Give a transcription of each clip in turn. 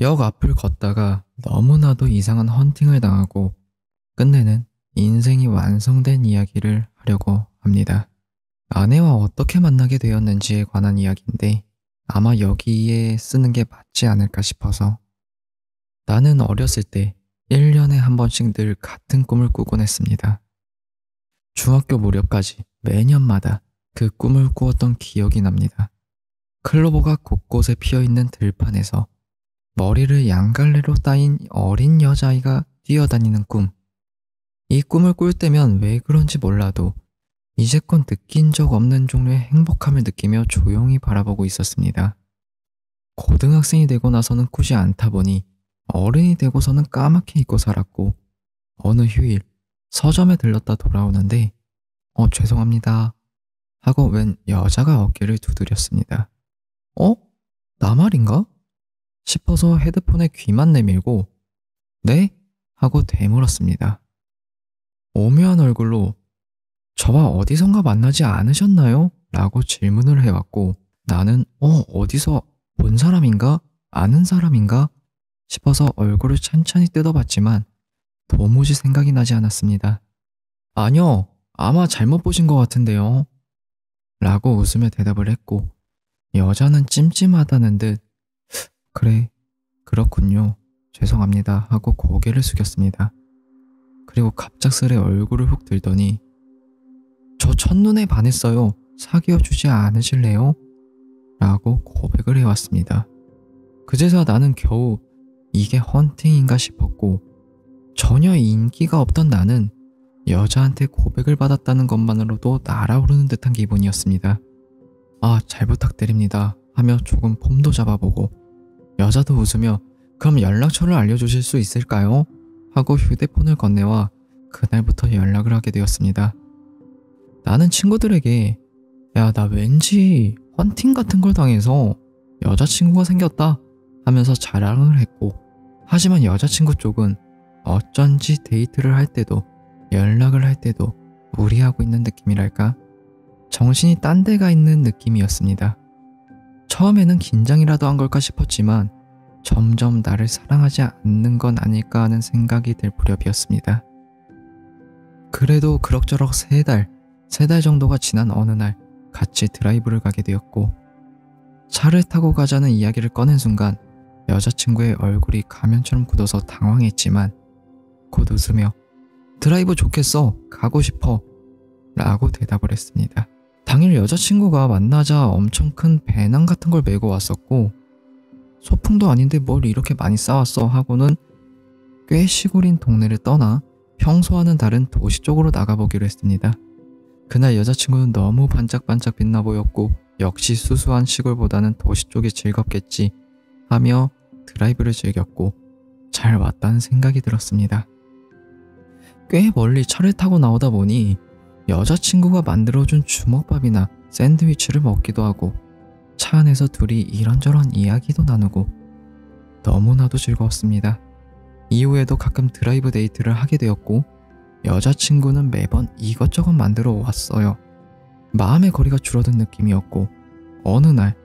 역 앞을 걷다가 너무나도 이상한 헌팅을 당하고 끝내는 인생이 완성된 이야기를 하려고 합니다. 아내와 어떻게 만나게 되었는지에 관한 이야기인데 아마 여기에 쓰는 게 맞지 않을까 싶어서. 나는 어렸을 때 1년에 한 번씩 늘 같은 꿈을 꾸곤 했습니다. 중학교 무렵까지 매년마다 그 꿈을 꾸었던 기억이 납니다. 클로버가 곳곳에 피어있는 들판에서 머리를 양갈래로 따인 어린 여자아이가 뛰어다니는 꿈. 이 꿈을 꿀 때면 왜 그런지 몰라도 이제껏 느낀 적 없는 종류의 행복함을 느끼며 조용히 바라보고 있었습니다. 고등학생이 되고 나서는 꾸지 않다 보니 어른이 되고서는 까맣게 잊고 살았고, 어느 휴일 서점에 들렀다 돌아오는데 죄송합니다 하고 웬 여자가 어깨를 두드렸습니다. 나 말인가? 싶어서 헤드폰에 귀만 내밀고 네? 하고 되물었습니다. 오묘한 얼굴로 저와 어디선가 만나지 않으셨나요? 라고 질문을 해왔고, 나는 어디서 본 사람인가? 아는 사람인가? 싶어서 얼굴을 찬찬히 뜯어봤지만 도무지 생각이 나지 않았습니다. 아니요, 아마 잘못 보신 것 같은데요 라고 웃으며 대답을 했고, 여자는 찜찜하다는 듯 그래, 그렇군요, 죄송합니다 하고 고개를 숙였습니다. 그리고 갑작스레 얼굴을 훅 들더니 저 첫눈에 반했어요, 사귀어 주지 않으실래요? 라고 고백을 해왔습니다. 그제서야 나는 겨우 이게 헌팅인가 싶었고, 전혀 인기가 없던 나는 여자한테 고백을 받았다는 것만으로도 날아오르는 듯한 기분이었습니다. 잘 부탁드립니다 하며 조금 폼도 잡아보고, 여자도 웃으며 그럼 연락처를 알려주실 수 있을까요? 하고 휴대폰을 건네와 그날부터 연락을 하게 되었습니다. 나는 친구들에게 야, 나 왠지 헌팅 같은 걸 당해서 여자친구가 생겼다 하면서 자랑을 했고, 하지만 여자친구 쪽은 어쩐지 데이트를 할 때도 연락을 할 때도 무리하고 있는 느낌이랄까? 정신이 딴 데가 있는 느낌이었습니다. 처음에는 긴장이라도 한 걸까 싶었지만 점점 나를 사랑하지 않는 건 아닐까 하는 생각이 들 무렵이었습니다. 그래도 그럭저럭 세 달 정도가 지난 어느 날 같이 드라이브를 가게 되었고, 차를 타고 가자는 이야기를 꺼낸 순간 여자친구의 얼굴이 가면처럼 굳어서 당황했지만 곧 웃으며 드라이브 좋겠어, 가고 싶어 라고 대답을 했습니다. 당일 여자친구가 만나자 엄청 큰 배낭 같은 걸 메고 왔었고, 소풍도 아닌데 뭘 이렇게 많이 싸왔어 하고는 꽤 시골인 동네를 떠나 평소와는 다른 도시 쪽으로 나가보기로 했습니다. 그날 여자친구는 너무 반짝반짝 빛나 보였고, 역시 수수한 시골보다는 도시 쪽이 즐겁겠지 하며 드라이브를 즐겼고 잘 왔다는 생각이 들었습니다. 꽤 멀리 차를 타고 나오다 보니 여자친구가 만들어준 주먹밥이나 샌드위치를 먹기도 하고, 차 안에서 둘이 이런저런 이야기도 나누고 너무나도 즐거웠습니다. 이후에도 가끔 드라이브 데이트를 하게 되었고, 여자친구는 매번 이것저것 만들어 왔어요. 마음의 거리가 줄어든 느낌이었고, 어느 날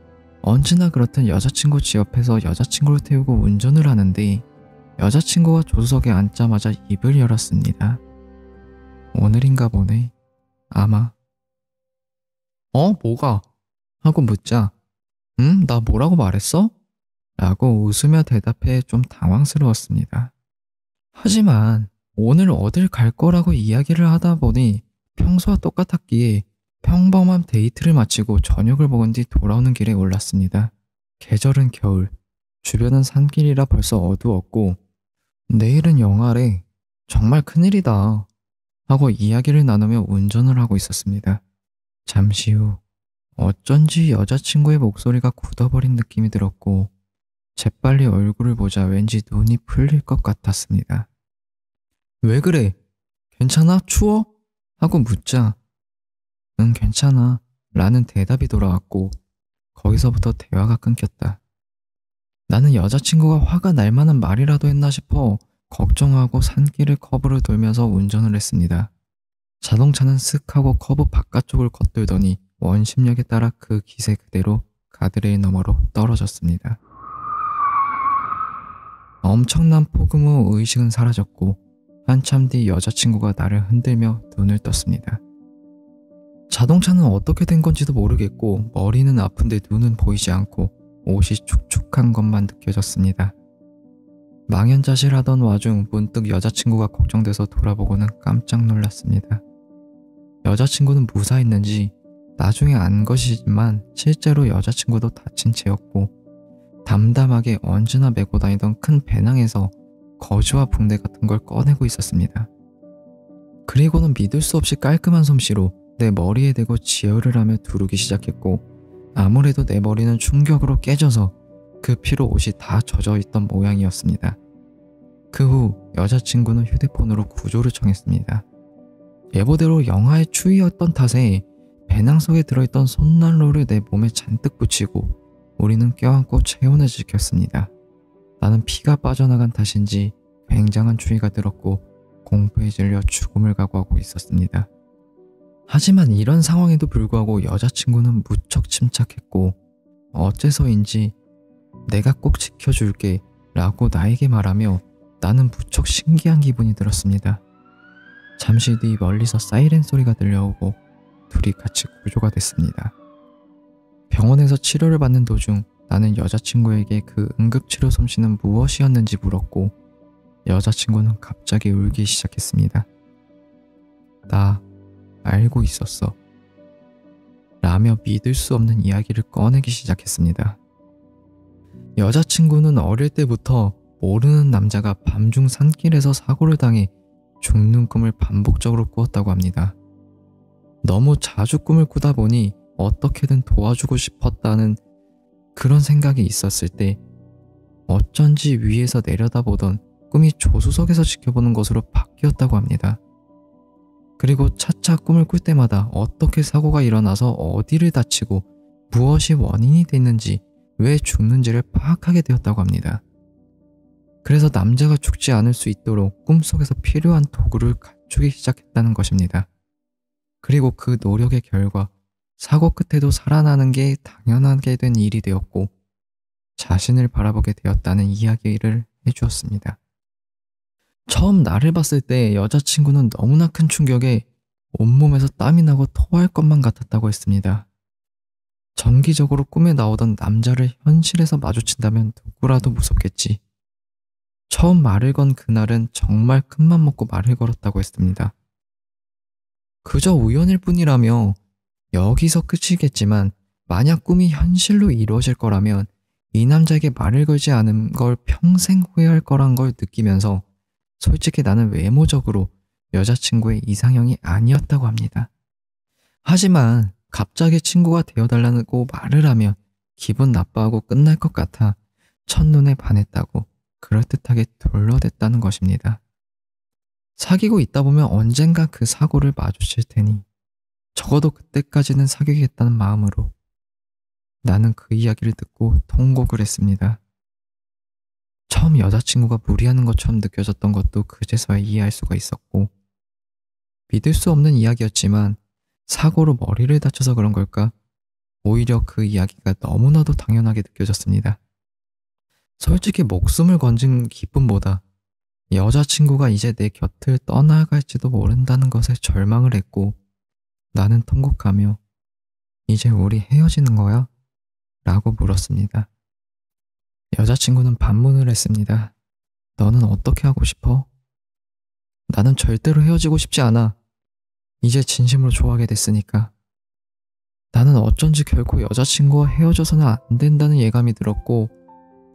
언제나 그렇듯 여자친구 집 옆에서 여자친구를 태우고 운전을 하는데 여자친구가 조수석에 앉자마자 입을 열었습니다. 오늘인가 보네, 아마. 뭐가? 하고 묻자 나 뭐라고 말했어? 라고 웃으며 대답해 좀 당황스러웠습니다. 하지만 오늘 어딜 갈 거라고 이야기를 하다 보니 평소와 똑같았기에 평범한 데이트를 마치고 저녁을 먹은 뒤 돌아오는 길에 올랐습니다. 계절은 겨울, 주변은 산길이라 벌써 어두웠고 내일은 영하래, 정말 큰일이다 하고 이야기를 나누며 운전을 하고 있었습니다. 잠시 후 어쩐지 여자친구의 목소리가 굳어버린 느낌이 들었고, 재빨리 얼굴을 보자 왠지 눈이 풀릴 것 같았습니다. 왜 그래? 괜찮아? 추워? 하고 묻자 응, 괜찮아 라는 대답이 돌아왔고, 거기서부터 대화가 끊겼다. 나는 여자친구가 화가 날 만한 말이라도 했나 싶어 걱정하고 산길을 커브를 돌면서 운전을 했습니다. 자동차는 슥 하고 커브 바깥쪽을 겉돌더니 원심력에 따라 그 기세 그대로 가드레일 너머로 떨어졌습니다. 엄청난 폭음 후 의식은 사라졌고 한참 뒤 여자친구가 나를 흔들며 눈을 떴습니다. 자동차는 어떻게 된 건지도 모르겠고 머리는 아픈데 눈은 보이지 않고 옷이 축축한 것만 느껴졌습니다. 망연자실하던 와중 문득 여자친구가 걱정돼서 돌아보고는 깜짝 놀랐습니다. 여자친구는 무사했는지 나중에 안 것이지만 실제로 여자친구도 다친 채였고 담담하게 언제나 메고 다니던 큰 배낭에서 거즈와 붕대 같은 걸 꺼내고 있었습니다. 그리고는 믿을 수 없이 깔끔한 솜씨로 내 머리에 대고 지혈을 하며 두르기 시작했고 아무래도 내 머리는 충격으로 깨져서 그 피로 옷이 다 젖어 있던 모양이었습니다. 그 후 여자친구는 휴대폰으로 구조를 청했습니다. 예보대로 영하의 추위였던 탓에 배낭 속에 들어있던 손난로를 내 몸에 잔뜩 붙이고 우리는 껴안고 체온을 지켰습니다. 나는 피가 빠져나간 탓인지 굉장한 추위가 들었고 공포에 질려 죽음을 각오하고 있었습니다. 하지만 이런 상황에도 불구하고 여자친구는 무척 침착했고 어째서인지 내가 꼭 지켜줄게 라고 나에게 말하며 나는 무척 신기한 기분이 들었습니다. 잠시 뒤 멀리서 사이렌 소리가 들려오고 둘이 같이 구조가 됐습니다. 병원에서 치료를 받는 도중 나는 여자친구에게 그 응급치료 솜씨는 무엇이었는지 물었고 여자친구는 갑자기 울기 시작했습니다. 나 알고 있었어. 라며 믿을 수 없는 이야기를 꺼내기 시작했습니다. 여자친구는 어릴 때부터 모르는 남자가 밤중 산길에서 사고를 당해 죽는 꿈을 반복적으로 꾸었다고 합니다. 너무 자주 꿈을 꾸다 보니 어떻게든 도와주고 싶었다는 그런 생각이 있었을 때 어쩐지 위에서 내려다보던 꿈이 조수석에서 지켜보는 것으로 바뀌었다고 합니다. 그리고 차차 꿈을 꿀 때마다 어떻게 사고가 일어나서 어디를 다치고 무엇이 원인이 됐는지 왜 죽는지를 파악하게 되었다고 합니다. 그래서 남자가 죽지 않을 수 있도록 꿈속에서 필요한 도구를 갖추기 시작했다는 것입니다. 그리고 그 노력의 결과 사고 끝에도 살아나는 게 당연하게 된 일이 되었고 자신을 바라보게 되었다는 이야기를 해주었습니다. 처음 나를 봤을 때 여자친구는 너무나 큰 충격에 온몸에서 땀이 나고 토할 것만 같았다고 했습니다. 정기적으로 꿈에 나오던 남자를 현실에서 마주친다면 누구라도 무섭겠지. 처음 말을 건 그날은 정말 큰맘 먹고 말을 걸었다고 했습니다. 그저 우연일 뿐이라며 여기서 끝이겠지만 만약 꿈이 현실로 이루어질 거라면 이 남자에게 말을 걸지 않은 걸 평생 후회할 거란 걸 느끼면서 솔직히 나는 외모적으로 여자친구의 이상형이 아니었다고 합니다. 하지만 갑자기 친구가 되어달라고 말을 하면 기분 나빠하고 끝날 것 같아 첫눈에 반했다고 그럴듯하게 둘러댔다는 것입니다. 사귀고 있다 보면 언젠가 그 사고를 마주칠 테니 적어도 그때까지는 사귀겠다는 마음으로 나는 그 이야기를 듣고 통곡을 했습니다. 처음 여자친구가 무리하는 것처럼 느껴졌던 것도 그제서야 이해할 수가 있었고 믿을 수 없는 이야기였지만 사고로 머리를 다쳐서 그런 걸까? 오히려 그 이야기가 너무나도 당연하게 느껴졌습니다. 솔직히 목숨을 건진 기쁨보다 여자친구가 이제 내 곁을 떠나갈지도 모른다는 것에 절망을 했고 나는 통곡하며 이제 우리 헤어지는 거야? 라고 물었습니다. 여자친구는 반문을 했습니다. 너는 어떻게 하고 싶어? 나는 절대로 헤어지고 싶지 않아. 이제 진심으로 좋아하게 됐으니까. 나는 어쩐지 결코 여자친구와 헤어져서는 안 된다는 예감이 들었고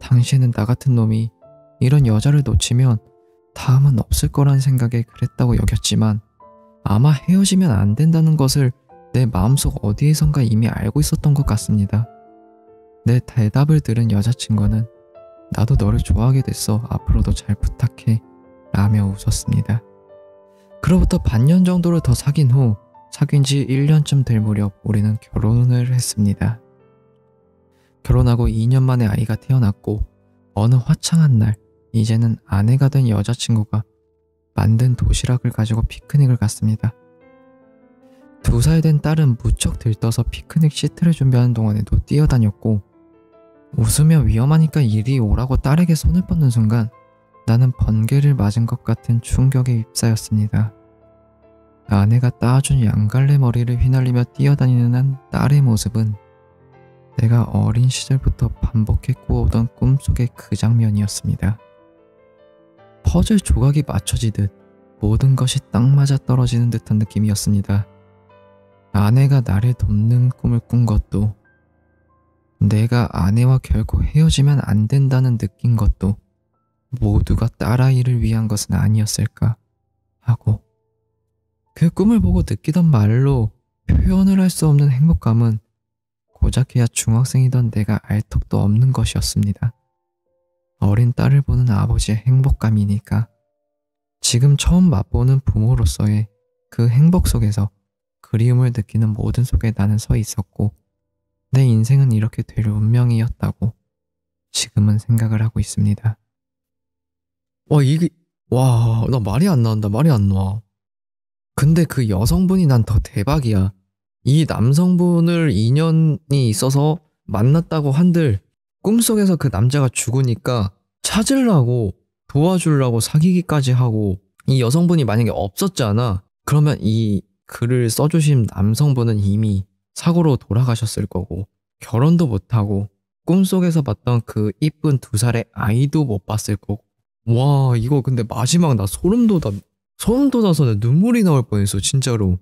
당시에는 나 같은 놈이 이런 여자를 놓치면 다음은 없을 거란 생각에 그랬다고 여겼지만 아마 헤어지면 안 된다는 것을 내 마음속 어디에선가 이미 알고 있었던 것 같습니다. 내 대답을 들은 여자친구는 나도 너를 좋아하게 됐어. 앞으로도 잘 부탁해. 라며 웃었습니다. 그로부터 반년 정도를 더 사귄 후 사귄 지 1년쯤 될 무렵 우리는 결혼을 했습니다. 결혼하고 2년 만에 아이가 태어났고 어느 화창한 날 이제는 아내가 된 여자친구가 만든 도시락을 가지고 피크닉을 갔습니다. 2살 된 딸은 무척 들떠서 피크닉 시트를 준비하는 동안에도 뛰어다녔고 웃으며 위험하니까 이리 오라고 딸에게 손을 뻗는 순간 나는 번개를 맞은 것 같은 충격에 휩싸였습니다. 아내가 따준 양갈래 머리를 휘날리며 뛰어다니는 한 딸의 모습은 내가 어린 시절부터 반복해 꾸어오던 꿈속의 그 장면이었습니다. 퍼즐 조각이 맞춰지듯 모든 것이 딱 맞아 떨어지는 듯한 느낌이었습니다. 아내가 나를 돕는 꿈을 꾼 것도, 내가 아내와 결코 헤어지면 안 된다는 느낀 것도 모두가 딸아이를 위한 것은 아니었을까 하고, 그 꿈을 보고 느끼던 말로 표현을 할 수 없는 행복감은 고작해야 중학생이던 내가 알 턱도 없는 것이었습니다. 어린 딸을 보는 아버지의 행복감이니까 지금 처음 맛보는 부모로서의 그 행복 속에서 그리움을 느끼는 모든 속에 나는 서 있었고, 내 인생은 이렇게 될 운명이었다고 지금은 생각을 하고 있습니다. 나 말이 안 나온다. 말이 안 나와. 근데 그 여성분이 난 더 대박이야. 이 남성분을 인연이 있어서 만났다고 한들 꿈속에서 그 남자가 죽으니까 찾으려고 도와주려고 사귀기까지 하고, 이 여성분이 만약에 없었잖아. 그러면 이 글을 써주신 남성분은 이미 사고로 돌아가셨을 거고, 결혼도 못하고 꿈속에서 봤던 그 이쁜 2살의 아이도 못 봤을 거고. 와, 이거 근데 마지막 나 소름 돋아서 내 눈물이 나올 뻔했어, 진짜로.